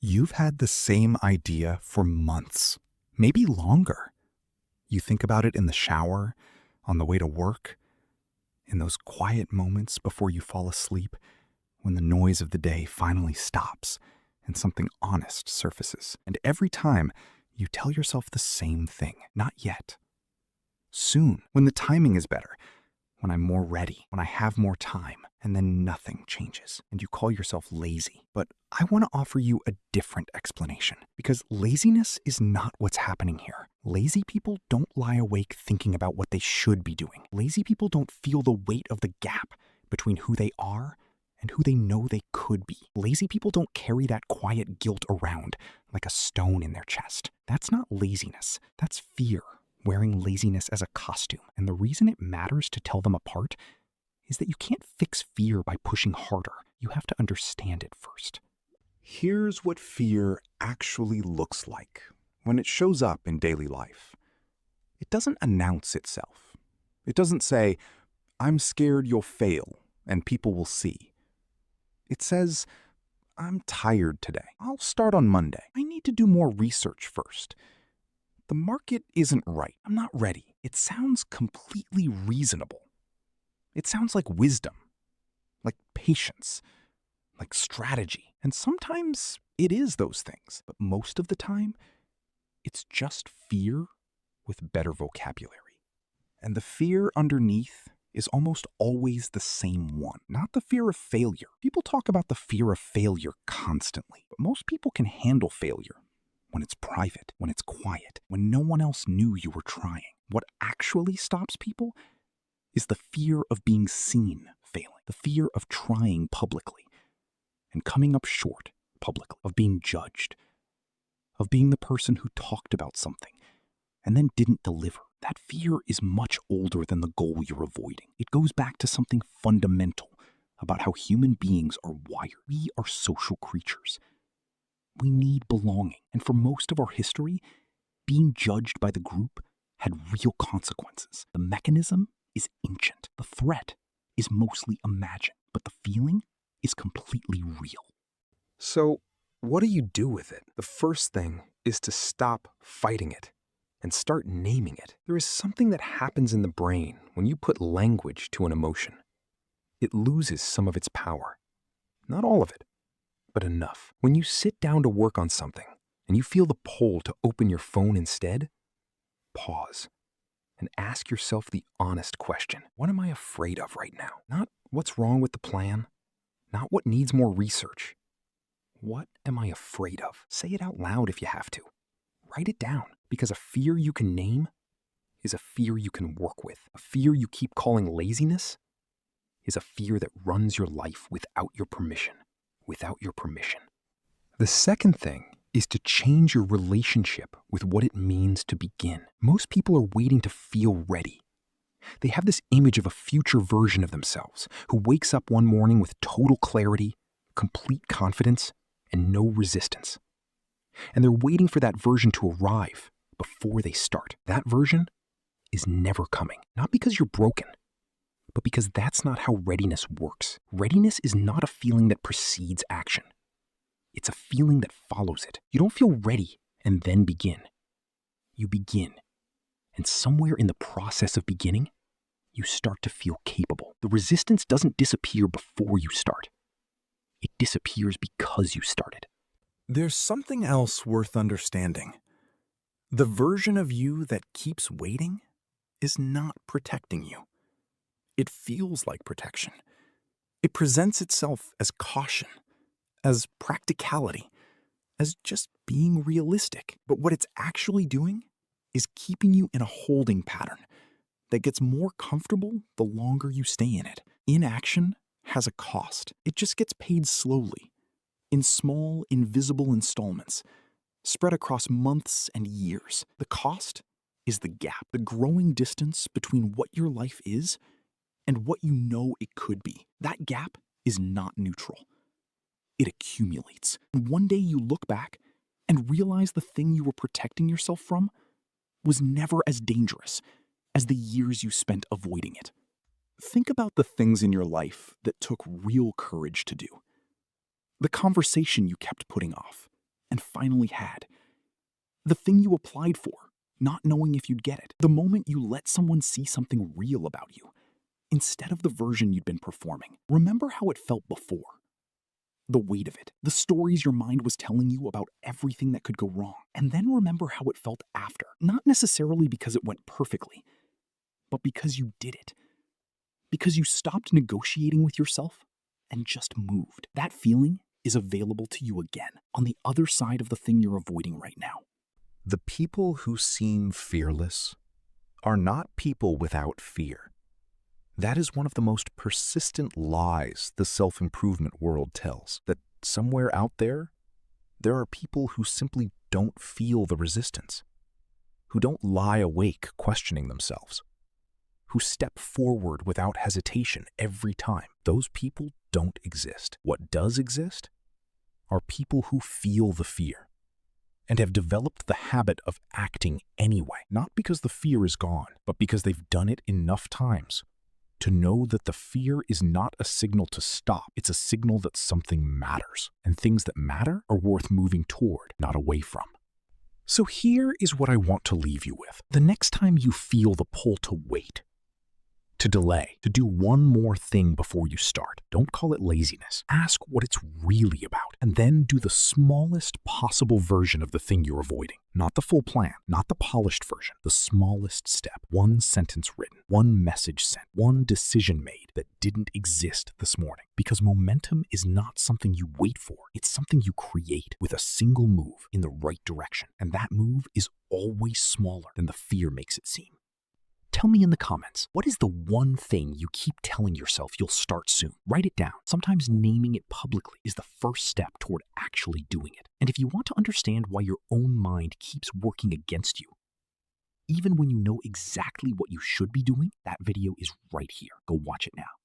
You've had the same idea for months, maybe longer. You think about it in the shower, on the way to work, in those quiet moments before you fall asleep, when the noise of the day finally stops and something honest surfaces. And every time, you tell yourself the same thing: not yet. Soon, when the timing is better, when I'm more ready, when I have more time, and then nothing changes, and you call yourself lazy. But I want to offer you a different explanation, because laziness is not what's happening here. Lazy people don't lie awake thinking about what they should be doing. Lazy people don't feel the weight of the gap between who they are and who they know they could be. Lazy people don't carry that quiet guilt around like a stone in their chest. That's not laziness. That's fear, wearing laziness as a costume. And the reason it matters to tell them apart is that you can't fix fear by pushing harder. You have to understand it first. Here's what fear actually looks like when it shows up in daily life. It doesn't announce itself. It doesn't say, "I'm scared you'll fail and people will see." It says, "I'm tired today. I'll start on Monday. I need to do more research first. The market isn't right. I'm not ready." It sounds completely reasonable. It sounds like wisdom, like patience, like strategy. And sometimes it is those things, but most of the time, it's just fear with better vocabulary. And the fear underneath is almost always the same one, not the fear of failure. People talk about the fear of failure constantly, but most people can handle failure when it's private, when it's quiet, when no one else knew you were trying. What actually stops people is the fear of being seen failing, the fear of trying publicly and coming up short publicly, of being judged, of being the person who talked about something and then didn't deliver. That fear is much older than the goal you're avoiding. It goes back to something fundamental about how human beings are wired. We are social creatures. We need belonging. And for most of our history, being judged by the group had real consequences. The mechanism is ancient. The threat is mostly imagined, but the feeling is completely real. So, what do you do with it? The first thing is to stop fighting it and start naming it. There is something that happens in the brain when you put language to an emotion. It loses some of its power. Not all of it, but enough. When you sit down to work on something and you feel the pull to open your phone instead, pause and ask yourself the honest question: what am I afraid of right now? Not what's wrong with the plan, not what needs more research. What am I afraid of? Say it out loud if you have to. Write it down, because a fear you can name is a fear you can work with. A fear you keep calling laziness is a fear that runs your life without your permission. Without your permission. The second thing is to change your relationship with what it means to begin. Most people are waiting to feel ready. They have this image of a future version of themselves who wakes up one morning with total clarity, complete confidence, and no resistance. And they're waiting for that version to arrive before they start. That version is never coming. Not because you're broken, but because that's not how readiness works. Readiness is not a feeling that precedes action. It's a feeling that follows it. You don't feel ready and then begin. You begin. And somewhere in the process of beginning, you start to feel capable. The resistance doesn't disappear before you start. It disappears because you started. There's something else worth understanding. The version of you that keeps waiting is not protecting you. It feels like protection. It presents itself as caution, as practicality, as just being realistic. But what it's actually doing is keeping you in a holding pattern that gets more comfortable the longer you stay in it. Inaction has a cost. It just gets paid slowly, in small, invisible installments, spread across months and years. The cost is the gap, the growing distance between what your life is and what you know it could be. That gap is not neutral. It accumulates. And one day you look back and realize the thing you were protecting yourself from was never as dangerous as the years you spent avoiding it. Think about the things in your life that took real courage to do. The conversation you kept putting off. and finally had. The thing you applied for, not knowing if you'd get it. The moment you let someone see something real about you, instead of the version you'd been performing. Remember how it felt before. The weight of it, the stories your mind was telling you about everything that could go wrong. And then remember how it felt after. Not necessarily because it went perfectly, but because you did it. Because you stopped negotiating with yourself and just moved. That feeling is available to you again, on the other side of the thing you're avoiding right now. The people who seem fearless are not people without fear. That is one of the most persistent lies the self-improvement world tells, that somewhere out there are people who simply don't feel the resistance, who don't lie awake questioning themselves, who step forward without hesitation every time. Those people don't exist. What does exist are people who feel the fear and have developed the habit of acting anyway, not because the fear is gone, but because they've done it enough times to know that the fear is not a signal to stop. It's a signal that something matters, and things that matter are worth moving toward, not away from. So here is what I want to leave you with. The next time you feel the pull to wait, to delay, to do one more thing before you start, don't call it laziness. Ask what it's really about, and then do the smallest possible version of the thing you're avoiding. Not the full plan, not the polished version, the smallest step. One sentence written, one message sent, one decision made that didn't exist this morning. Because momentum is not something you wait for, it's something you create with a single move in the right direction. And that move is always smaller than the fear makes it seem. Tell me in the comments, what is the one thing you keep telling yourself you'll start soon? Write it down. Sometimes naming it publicly is the first step toward actually doing it. And if you want to understand why your own mind keeps working against you, even when you know exactly what you should be doing, that video is right here. Go watch it now.